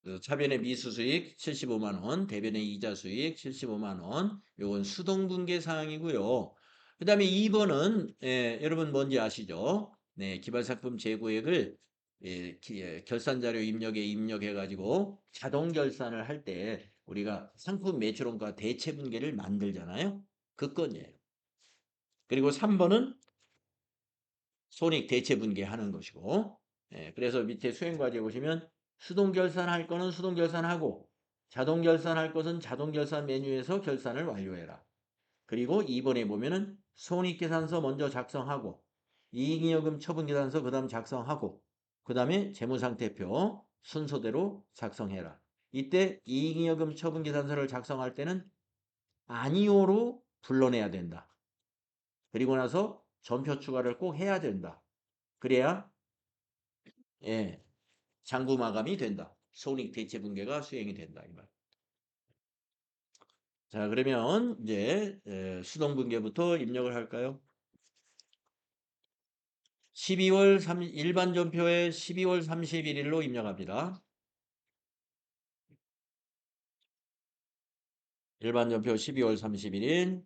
그래서 차변의 미수 수익 75만 원, 대변의 이자 수익 75만 원. 요건 수동분계 사항이고요. 그다음에 2번은 여러분 뭔지 아시죠? 네, 기발상품 재고액을 결산자료 입력에 입력해 가지고 자동 결산을 할 때 우리가 상품 매출원가 대체 분계를 만들잖아요. 그 건이에요. 그리고 3번은 손익 대체 분계하는 것이고 그래서 밑에 수행과제 보시면 수동 결산할 거는 수동 결산하고 자동 결산할 것은 자동 결산 메뉴에서 결산을 완료해라. 그리고 2번에 보면은 손익계산서 먼저 작성하고 이익잉여금 처분계산서 그 다음 작성하고 그 다음에 재무상태표 순서대로 작성해라. 이때 이익잉여금 처분계산서를 작성할 때는 아니오로 불러내야 된다. 그리고 나서 전표 추가를 꼭 해야 된다. 그래야 예, 장부 마감이 된다. 손익 대체 분계가 수행이 된다 이 말. 자, 그러면 이제 수동 분계부터 입력을 할까요? 12월 3 일반 전표에 12월 31일로 입력합니다. 일반 전표 12월 31일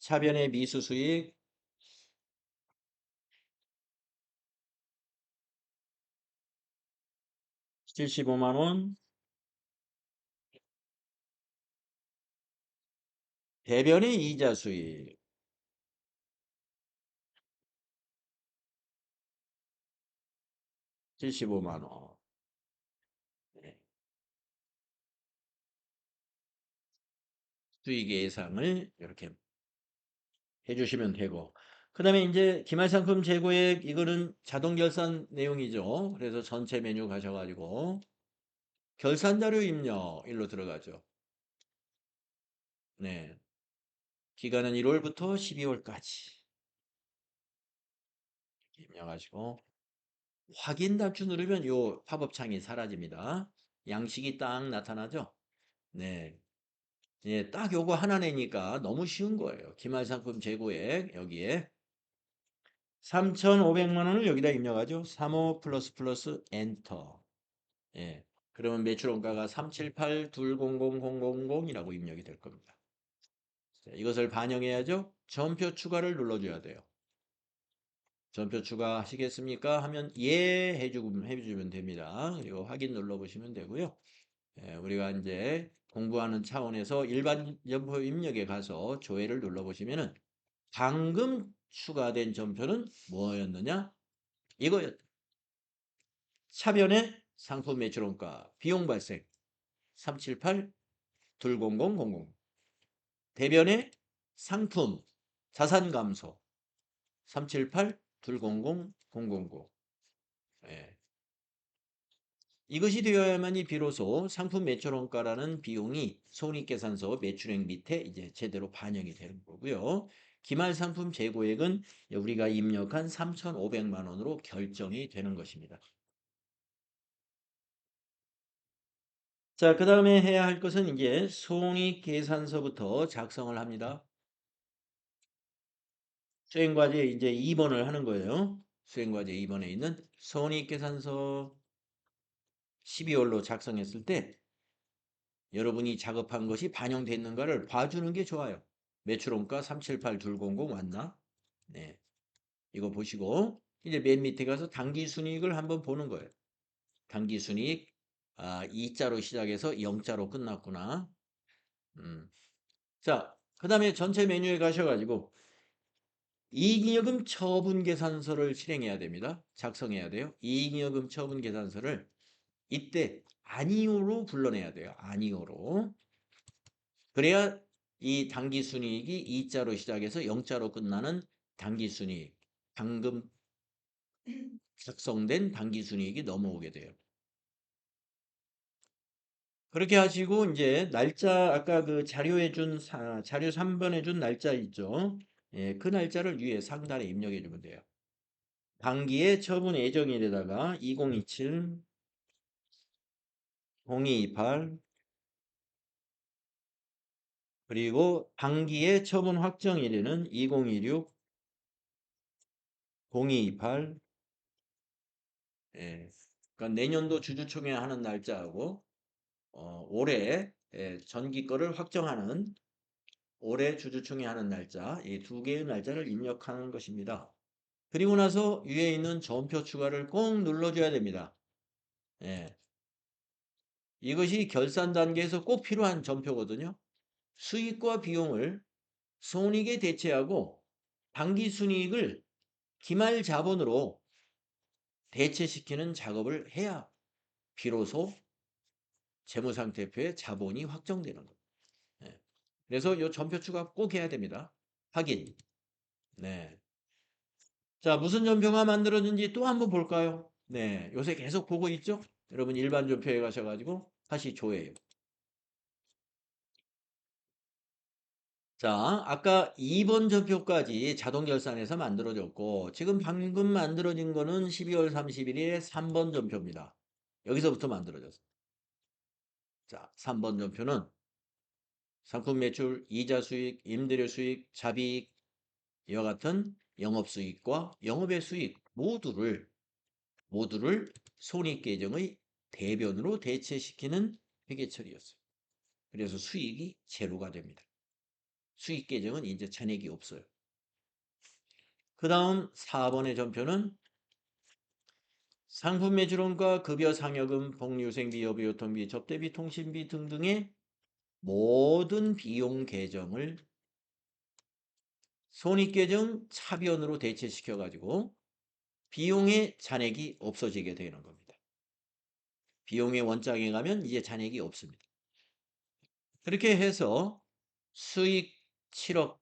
차변의 미수 수익 75만 원, 대변의 이자 수익 75만 원. 네. 수익 예상을 이렇게 해주시면 되고 그 다음에 이제 기말상품 재고액 이거는 자동 결산 내용이죠. 그래서 전체 메뉴 가셔가지고 결산자료 입력 일로 들어가죠. 네, 기간은 1월부터 12월까지 입력하시고 확인 단추 누르면 요 팝업 창이 사라집니다. 양식이 딱 나타나죠? 네. 예, 딱 요거 하나 내니까 너무 쉬운 거예요. 기말상품 재고액 여기에 3,500만 원을 여기다 입력하죠. 35 플러스 플러스 엔터. 예. 그러면 매출원가가 378-200000이라고 입력이 될 겁니다. 자, 이것을 반영해야죠. 전표 추가를 눌러줘야 돼요. 전표 추가하시겠습니까? 하면 예 해주면 됩니다. 그리고 확인 눌러보시면 되고요. 예, 우리가 이제 공부하는 차원에서 일반 점표 입력에 가서 조회를 눌러보시면은 방금 추가된 점표는 뭐였느냐? 이거였다. 차변의 상품 매출원가 비용 발생 378 20000. 대변의 상품 자산 감소 378 20000. 예. 이것이 되어야만이 비로소 상품 매출원가라는 비용이 손익계산서 매출액 밑에 이제 제대로 반영이 되는 거고요. 기말 상품 재고액은 우리가 입력한 3,500만 원으로 결정이 되는 것입니다. 자, 그 다음에 해야 할 것은 이제 손익계산서부터 작성을 합니다. 수행과제 이제 2번을 하는 거예요. 수행과제 2번에 있는 손익계산서 12월로 작성했을 때 여러분이 작업한 것이 반영됐는가를 봐주는 게 좋아요. 매출원가 378-200 왔나? 네. 이거 보시고 이제 맨 밑에 가서 당기순이익을 한번 보는 거예요. 당기순이익 2자로 시작해서 0자로 끝났구나. 자, 그 다음에 전체 메뉴에 가셔가지고 이익여금 처분 계산서를 실행해야 됩니다. 작성해야 돼요. 이익여금 처분 계산서를 이때 아니오로 불러내야 돼요. 아니오로. 그래야 이 당기순이익이 2자로 시작해서 0자로 끝나는 당기순이익, 방금 작성된 당기순이익이 넘어오게 돼요. 그렇게 하시고 이제 날짜 아까 그 자료에 준 자료 3번에 준 날짜 있죠. 예, 그 날짜를 위에 상단에 입력해 주면 돼요. 당기의 처분 예정일에다가 2027, 0228 그리고 당기의 처분 확정일에는 2016, 0228 예. 그러니까 내년도 주주총회 하는 날짜하고 올해 전기 거를 확정하는 올해 주주총회 하는 날짜 이 두 개의 날짜를 입력하는 것입니다. 그리고 나서 위에 있는 전표 추가를 꼭 눌러줘야 됩니다. 예. 이것이 결산 단계에서 꼭 필요한 전표거든요. 수익과 비용을 손익에 대체하고 당기순이익을 기말 자본으로 대체시키는 작업을 해야 비로소 재무상태표의 자본이 확정되는 겁니다. 예. 그래서 이 전표 추가 꼭 해야 됩니다. 확인. 네. 자, 무슨 전표가 만들어진지 또 한번 볼까요? 네. 요새 계속 보고 있죠? 여러분 일반 전표에 가셔가지고 다시 조회해요. 자, 아까 2번 전표까지 자동 결산해서 만들어졌고 지금 방금 만들어진 거는 12월 30일에 3번 전표입니다. 여기서부터 만들어졌어요. 자, 3번 전표는 상품 매출, 이자 수익, 임대료 수익, 자비익 이와 같은 영업수익과 영업의 수익 모두를 손익계정의 대변으로 대체시키는 회계처리였어요. 그래서 수익이 제로가 됩니다. 수익계정은 이제 잔액이 없어요. 그 다음 4번의 전표는 상품 매출원가, 급여 상여금, 복리후생비, 여비유통비, 접대비, 통신비 등등의 모든 비용 계정을 손익계정 차변으로 대체시켜 가지고 비용의 잔액이 없어지게 되는 겁니다. 비용의 원장에 가면 이제 잔액이 없습니다. 그렇게 해서 수익 7억,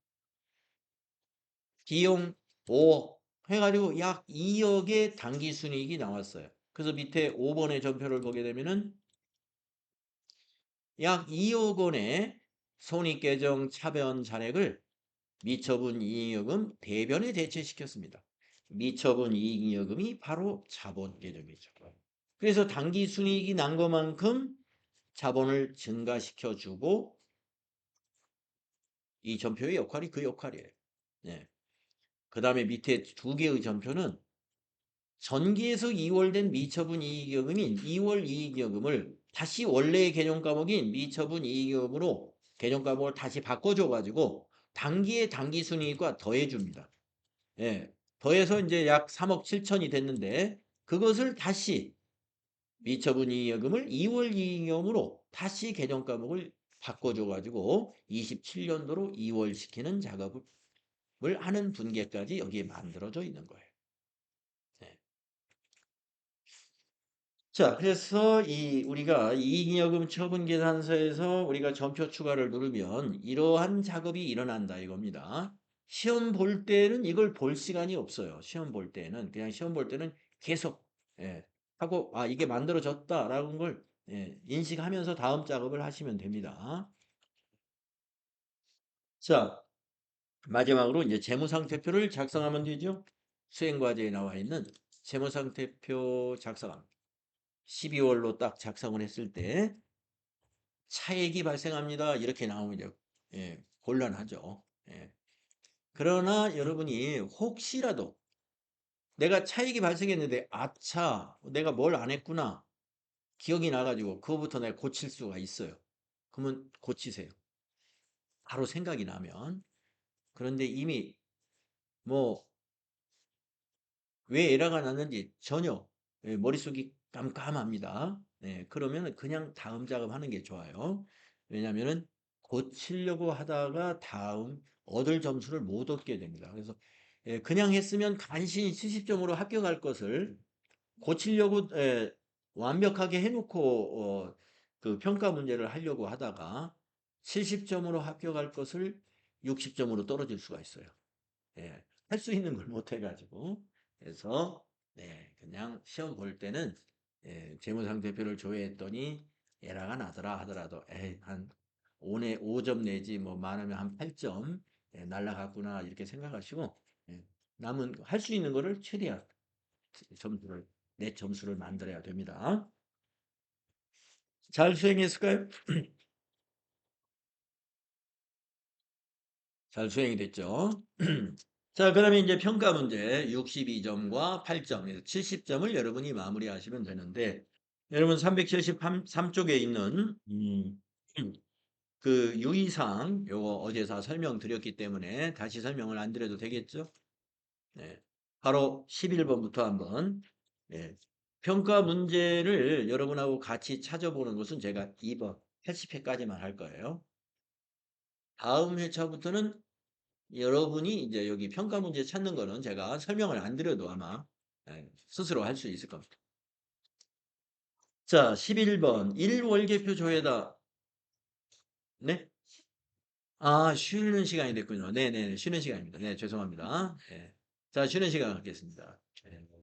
비용 5억 해가지고 약 2억의 당기순이익이 나왔어요. 그래서 밑에 5번의 전표를 보게 되면은 약 2억 원의 손익계정 차변 잔액을 미처분 이익여금 대변에 대체시켰습니다. 미처분 이익여금이 바로 자본 계정이죠. 그래서 당기 순이익이 난 것만큼 자본을 증가시켜 주고 이 전표의 역할이 그 역할이에요. 예. 그 다음에 밑에 두 개의 전표는 전기에서 이월된 미처분 이익여금인 2월 이익여금을 다시 원래의 개념 과목인 미처분 이익여금으로 개념 과목을 다시 바꿔줘가지고 당기의 당기순이익과 더해줍니다. 예. 더해서 이제 약 3억 7천이 됐는데 그것을 다시 미처분 이익여금을 2월 이익여금으로 다시 개정 과목을 바꿔줘가지고 27년도로 2월 시키는 작업을 하는 분계까지 여기에 만들어져 있는 거예요. 네. 자, 그래서 우리가 이익여금 처분 계산서에서 우리가 전표 추가를 누르면 이러한 작업이 일어난다 이겁니다. 시험 볼 때는 이걸 볼 시간이 없어요. 시험 볼 때는 그냥 시험 볼 때는 계속 예, 하고 이게 만들어졌다라는 걸 인식하면서 다음 작업을 하시면 됩니다. 자, 마지막으로 이제 재무상태표를 작성하면 되죠. 수행과제에 나와 있는 재무상태표 작성 12월로 딱 작성을 했을 때 차액이 발생합니다. 이렇게 나오면 이제 곤란하죠. 예. 그러나 여러분이 혹시라도 내가 차익이 발생했는데 아차 내가 뭘 안 했구나 기억이 나가지고 그거부터 내가 고칠 수가 있어요. 그러면 고치세요. 바로 생각이 나면. 그런데 이미 뭐 왜 에러가 났는지 전혀 머릿속이 깜깜합니다. 그러면 그냥 다음 작업하는 게 좋아요. 왜냐하면 고치려고 하다가 다음 얻을 점수를 못 얻게 됩니다. 그래서 그냥 했으면 간신히 70점으로 합격할 것을 고치려고 완벽하게 해놓고 그 평가 문제를 하려고 하다가 70점으로 합격할 것을 60점으로 떨어질 수가 있어요. 할 수 있는 걸 못 해가지고. 그래서, 그냥 시험 볼 때는, 재무상태표를 조회했더니 에러가 나더라 하더라도, 한 5점 내지 뭐 많으면 한 8점 날라갔구나 이렇게 생각하시고, 남은 할 수 있는 거를 최대한 점수를, 내 점수를 만들어야 됩니다. 잘 수행했을까요? 잘 수행이 됐죠? 자, 그러면 이제 평가 문제 62점과 8점, 70점을 여러분이 마무리하시면 되는데, 여러분 373쪽에 있는 그 유의사항, 요거 어제 다 설명드렸기 때문에 다시 설명을 안 드려도 되겠죠? 네. 바로 11번부터 한번 평가 문제를 여러분하고 같이 찾아보는 것은 제가 2번 80회까지만 할 거예요. 다음 회차부터는 여러분이 이제 여기 평가 문제 찾는 거는 제가 설명을 안 드려도 아마 스스로 할 수 있을 겁니다. 자, 11번 1월계표 조회다. 네? 쉬는 시간이 됐군요. 네네, 쉬는 시간입니다. 네, 죄송합니다. 자, 쉬는 시간 갖겠습니다. 네.